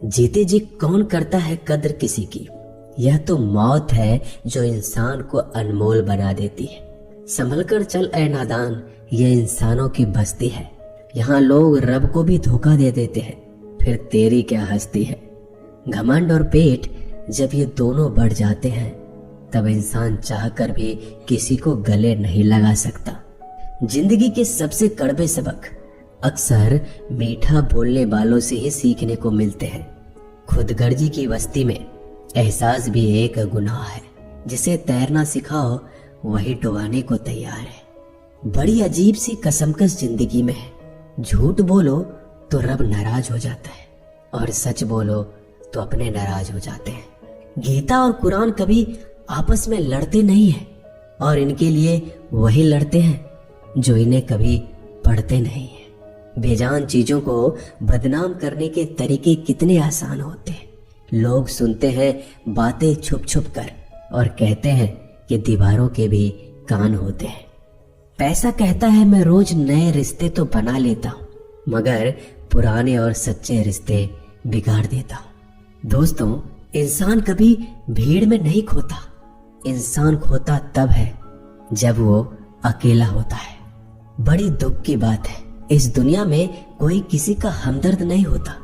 जीते जी कौन करता है कद्र किसी की। यह तो मौत है जो इंसान को अनमोल बना देती है। संभल कर चल ए नादान, ये इंसानों की बस्ती है। यहाँ लोग रब को भी धोखा दे देते हैं, फिर तेरी क्या हस्ती है। घमंड और पेट जब ये दोनों बढ़ जाते हैं, तब इंसान चाहकर भी किसी को गले नहीं लगा सकता। जिंदगी के सबसे कड़वे सबक अक्सर मीठा बोलने वालों से ही सीखने को मिलते हैं। खुदगर्जी की बस्ती में एहसास भी एक गुनाह है। जिसे तैरना सिखाओ वही डुबाने को तैयार है। बड़ी अजीब सी कसमकस जिंदगी में है। झूठ बोलो तो रब नाराज हो जाता है, और सच बोलो तो अपने नाराज हो जाते हैं। गीता और कुरान कभी आपस में लड़ते नहीं हैं, और इनके लिए वही लड़ते हैं जो इन्हें कभी पढ़ते नहीं हैं। बेजान चीजों को बदनाम करने के तरीके कितने आसान होते हैं। लोग सुनते हैं बातें छुप छुप कर और कहते हैं कि दीवारों के भी कान होते हैं। पैसा कहता है मैं रोज नए रिश्ते तो बना लेता हूँ, मगर पुराने और सच्चे रिश्ते बिगाड़ देता हूँ। दोस्तों, इंसान कभी भीड़ में नहीं खोता। इंसान खोता तब है जब वो अकेला होता है। बड़ी दुख की बात है, इस दुनिया में कोई किसी का हमदर्द नहीं होता।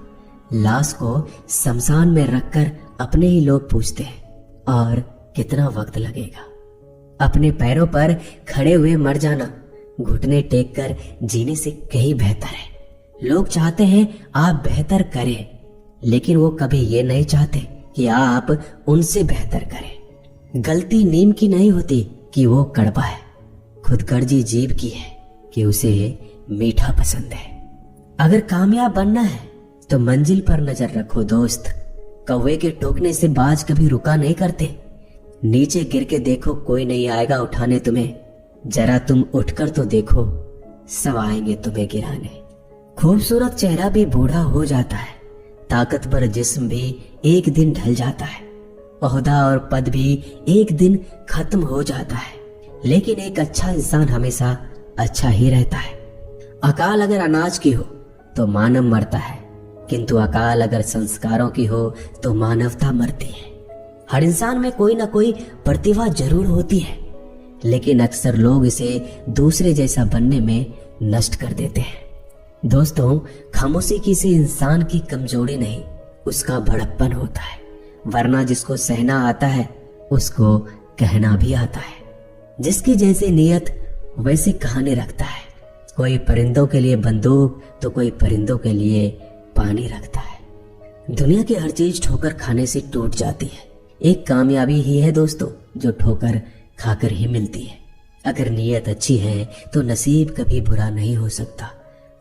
लाश को शमशान में रखकर अपने ही लोग पूछते हैं, और कितना वक्त लगेगा। अपने पैरों पर खड़े हुए मर जाना घुटने टेक कर जीने से कहीं बेहतर है। लोग चाहते हैं आप बेहतर करें, लेकिन वो कभी ये नहीं चाहते कि आप उनसे बेहतर करें। गलती नीम की नहीं होती कि वो कड़वा है, खुदगर्जी जीभ की है कि उसे मीठा पसंद है। अगर कामयाब बनना है तो मंजिल पर नजर रखो दोस्त। कौवे के टोकने से बाज कभी रुका नहीं करते। नीचे गिर के देखो, कोई नहीं आएगा उठाने तुम्हें। जरा तुम उठकर तो देखो, सब आएंगे तुम्हें गिराने। खूबसूरत चेहरा भी बूढ़ा हो जाता है, ताकतवर जिस्म भी एक दिन ढल जाता है, ओहदा और पद भी एक दिन खत्म हो जाता है, लेकिन एक अच्छा इंसान हमेशा अच्छा ही रहता है। अकाल अगर अनाज की हो तो मानव मरता है, किंतु अकाल अगर संस्कारों की हो तो मानवता मरती है। हर इंसान में कोई ना कोई प्रतिभा जरूर होती है, लेकिन अक्सर लोग इसे दूसरे जैसा बनने में नष्ट कर देते हैं। दोस्तों, खामोशी किसी इंसान की कमजोरी नहीं, उसका बड़प्पन होता है। वरना जिसको सहना आता है उसको कहना भी आता है। जिसकी जैसी नीयत वैसी कहानी रखता है। कोई परिंदों के लिए बंदूक तो कोई परिंदों के लिए पानी रखता है। दुनिया की हर चीज ठोकर खाने से टूट जाती है। एक कामयाबी ही है दोस्तों जो ठोकर खाकर ही मिलती है। अगर नीयत अच्छी है तो नसीब कभी बुरा नहीं हो सकता।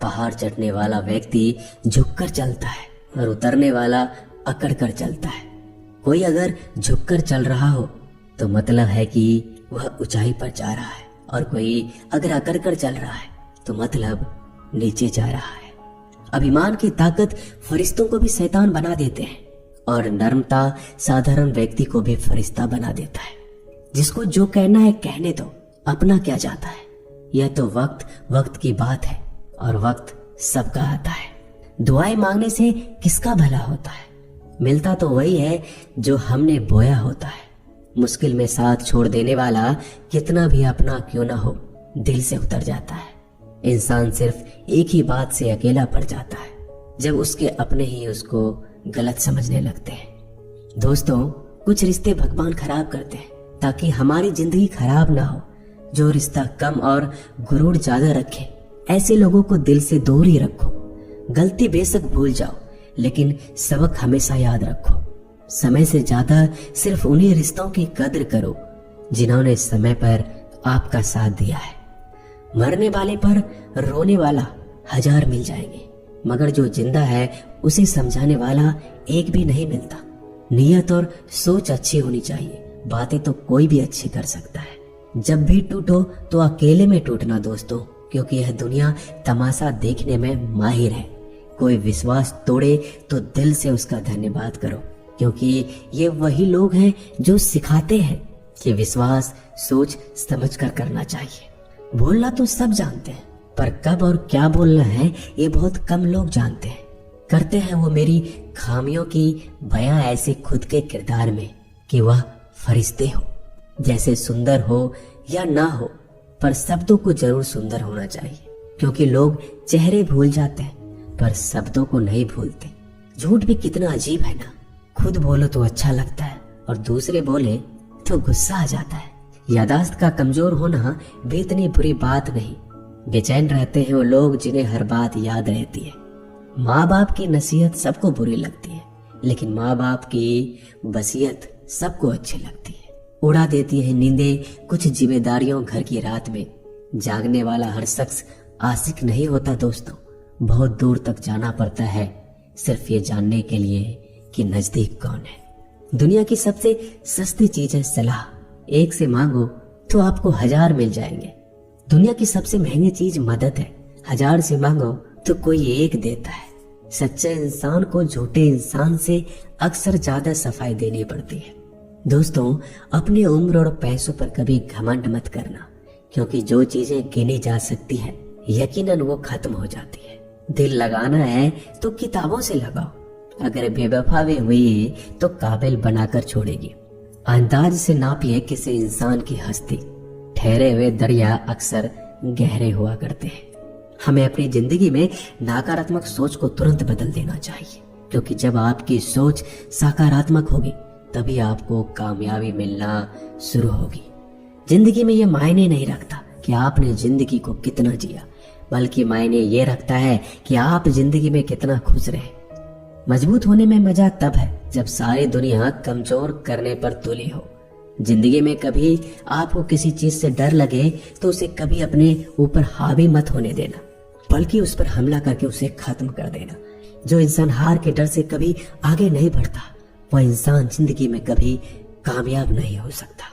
पहाड़ चढ़ने वाला व्यक्ति झुककर चलता है और उतरने वाला अकड़ कर चलता है। कोई अगर झुककर चल रहा हो तो मतलब है कि वह ऊंचाई पर जा रहा है, और कोई अगर अकड़ कर चल रहा है तो मतलब नीचे जा रहा है। अभिमान की ताकत फरिश्तों को भी शैतान बना देते हैं, और नर्मता साधारण व्यक्ति को भी फरिश्ता बना देता है। जिसको जो कहना है कहने दो, अपना क्या जाता है। यह तो वक्त की बात है, और वक्त सबका आता है। दुआएं मांगने से किसका भला होता है? मिलता तो वही है जो हमने बोया होता है। मुश्किल में साथ छोड़ देने वाला कितना भी अपना क्यों ना हो, दिल से उतर जाता है। इंसान सिर्फ एक ही बात से अकेला पड़ जाता है, जब उसके अपने ही उसको गलत समझने लगते हैं। दोस्तों, कुछ रिश्ते भगवान खराब करते हैं ताकि हमारी जिंदगी खराब ना हो। जो रिश्ता कम और गुरूर ज्यादा रखे, ऐसे लोगों को दिल से दूर ही रखो। गलती बेशक भूल जाओ, लेकिन सबक हमेशा याद रखो। समय से ज्यादा सिर्फ उन्हीं रिश्तों की कद्र करो जिन्होंने समय पर आपका साथ दिया है। मरने वाले पर रोने वाला 1000 मिल जाएंगे, मगर जो जिंदा है उसे समझाने वाला एक भी नहीं मिलता। नियत और सोच अच्छी होनी चाहिए, बातें तो कोई भी अच्छी कर सकता है। जब भी टूटो तो अकेले में टूटना दोस्तों, क्योंकि यह दुनिया तमाशा देखने में माहिर है। कोई विश्वास तोड़े तो दिल से उसका धन्यवाद करो, क्योंकि ये वही लोग हैं जो सिखाते हैं कि विश्वास सोच समझ कर करना चाहिए। बोलना तो सब जानते हैं, पर कब और क्या बोलना है ये बहुत कम लोग जानते हैं। करते हैं वो मेरी खामियों की बयां ऐसे खुद के किरदार में कि वह फरिश्ते हो। जैसे सुंदर हो या ना हो, पर शब्दों को जरूर सुंदर होना चाहिए, क्योंकि लोग चेहरे भूल जाते हैं पर शब्दों को नहीं भूलते। झूठ भी कितना अजीब है ना, खुद बोलो तो अच्छा लगता है और दूसरे बोले तो गुस्सा आ जाता है। यादाश्त का कमजोर होना भी इतनी बुरी बात नहीं। बेचैन रहते हैं वो लोग जिन्हें हर बात याद रहती है। माँ बाप की नसीहत सबको बुरी लगती है, लेकिन माँ बाप की वसीयत सबको अच्छी लगती है। उड़ा देती है नींदें कुछ जिम्मेदारियों घर की रात में। जागने वाला हर शख्स आशिक नहीं होता दोस्तों। बहुत दूर तक जाना पड़ता है सिर्फ ये जानने के लिए कि नजदीक कौन है। दुनिया की सबसे सस्ती चीज है सलाह। एक से मांगो तो आपको 1000 मिल जाएंगे। दुनिया की सबसे महंगी चीज मदद है। 1000 से मांगो तो कोई एक देता है। सच्चे इंसान को झूठे इंसान से अक्सर ज्यादा सफाई देनी पड़ती है। दोस्तों, अपनी उम्र और पैसों पर कभी घमंड मत करना, क्योंकि जो चीजें गिनी जा सकती है यकीनन वो खत्म हो जाती है। दिल लगाना है तो किताबों से लगाओ। अगर बेवफा भी हुई तो काबिल बनाकर छोड़ेगी। अंदाज से नापिए किसी इंसान की हस्ती। ठहरे हुए दरिया अक्सर गहरे हुआ करते हैं। हमें अपनी जिंदगी में नकारात्मक सोच को तुरंत बदल देना चाहिए, क्योंकि जब आपकी सोच सकारात्मक होगी तभी आपको कामयाबी मिलना शुरू होगी। जिंदगी में यह मायने नहीं रखता कि आपने जिंदगी को कितना जिया, बल्कि मायने ये रखता है कि आप जिंदगी में कितना खुश रहे। मजबूत होने में मजा तब है जब सारी दुनिया कमजोर करने पर तुली हो। जिंदगी में कभी आपको किसी चीज से डर लगे तो उसे कभी अपने ऊपर हावी मत होने देना, बल्कि उस पर हमला करके उसे खत्म कर देना। जो इंसान हार के डर से कभी आगे नहीं बढ़ता, वह इंसान जिंदगी में कभी कामयाब नहीं हो सकता।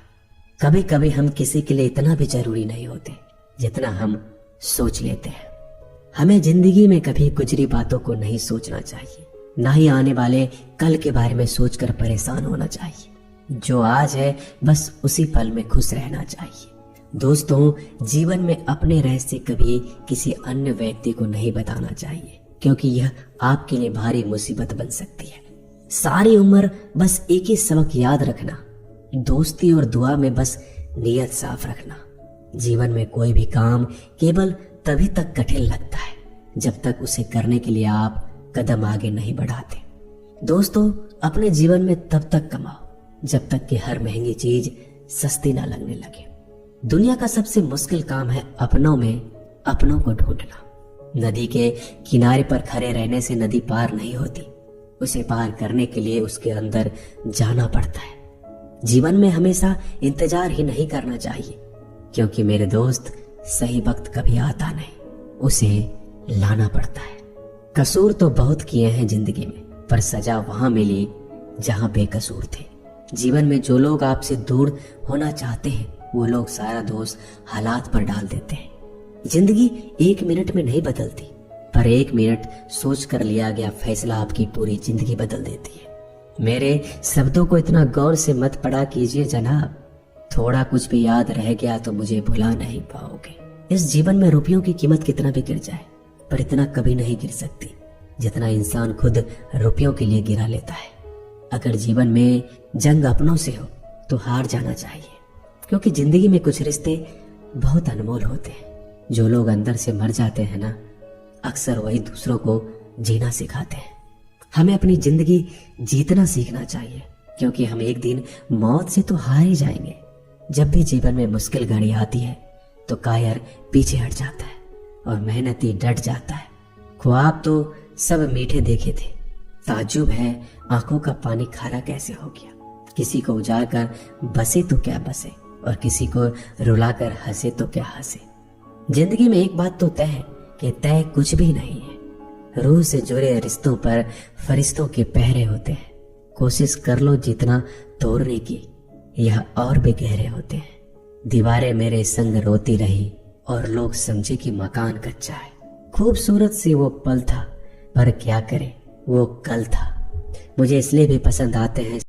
कभी कभी हम किसी के लिए इतना भी जरूरी नहीं होते जितना हम सोच लेते हैं। हमें जिंदगी में कभी गुजरी बातों को नहीं सोचना चाहिए, ना ही आने वाले कल के बारे में सोचकर परेशान होना चाहिए। जो आज है बस उसी पल में खुश रहना चाहिए। दोस्तों, जीवन में अपने रहस्य कभी किसी अन्य व्यक्ति को नहीं बताना चाहिए, क्योंकि यह आपके लिए भारी मुसीबत बन सकती है। सारी उम्र बस एक ही सबक याद रखना, दोस्ती और दुआ में बस नीयत साफ रखना। जीवन में कोई भी काम केवल तभी तक कठिन लगता है जब तक उसे करने के लिए आप कदम आगे नहीं बढ़ाते। दोस्तों, अपने जीवन में तब तक कमाओ जब तक कि हर महंगी चीज सस्ती ना लगने लगे। दुनिया का सबसे मुश्किल काम है अपनों में अपनों को ढूंढना। नदी के किनारे पर खड़े रहने से नदी पार नहीं होती, उसे पार करने के लिए उसके अंदर जाना पड़ता है। जीवन में हमेशा इंतजार ही नहीं करना चाहिए, क्योंकि मेरे दोस्त सही वक्त कभी आता नहीं, उसे लाना पड़ता है। कसूर तो बहुत किए हैं जिंदगी में, पर सजा वहां मिली जहां बेकसूर थे। जीवन में जो लोग आपसे दूर होना चाहते हैं वो लोग सारा दोष हालात पर डाल देते हैं। जिंदगी 1 मिनट में नहीं बदलती, पर 1 मिनट सोच कर लिया गया फैसला आपकी पूरी जिंदगी बदल देती है। मेरे शब्दों को इतना गौर से मत पढ़ा कीजिए जनाब, थोड़ा कुछ भी याद रह गया तो मुझे भुला नहीं पाओगे। इस जीवन में रुपयों की कीमत कितना भी गिर जाए, पर इतना कभी नहीं गिर सकती जितना इंसान खुद रुपयों के लिए गिरा लेता है। अगर जीवन में जंग अपनों से हो तो हार जाना चाहिए, क्योंकि जिंदगी में कुछ रिश्ते बहुत अनमोल होते हैं। जो लोग अंदर से मर जाते हैं ना, अक्सर वही दूसरों को जीना सिखाते हैं। हमें अपनी जिंदगी जीतना सीखना चाहिए, क्योंकि हम एक दिन मौत से तो हार ही जाएंगे। जब भी जीवन में मुश्किल घड़ी आती है तो कायर पीछे हट जाता है और मेहनती डट जाता है। ख्वाब तो सब मीठे देखे थे, ताज्जुब है आंखों का पानी खारा कैसे हो गया। किसी को उजाड़ कर बसे तो क्या बसे, और किसी को रुलाकर हंसे तो क्या हंसे। जिंदगी में एक बात तो तय है कि तय कुछ भी नहीं है। रूह से जुड़े रिश्तों पर फरिश्तों के पहरे होते हैं। कोशिश कर लो जितना तोड़ने की, यह और भी गहरे होते हैं। दीवारें मेरे संग रोती रही और लोग समझे कि मकान कच्चा है। खूबसूरत सी वो पल था, पर क्या करे वो कल था। मुझे इसलिए भी पसंद आते हैं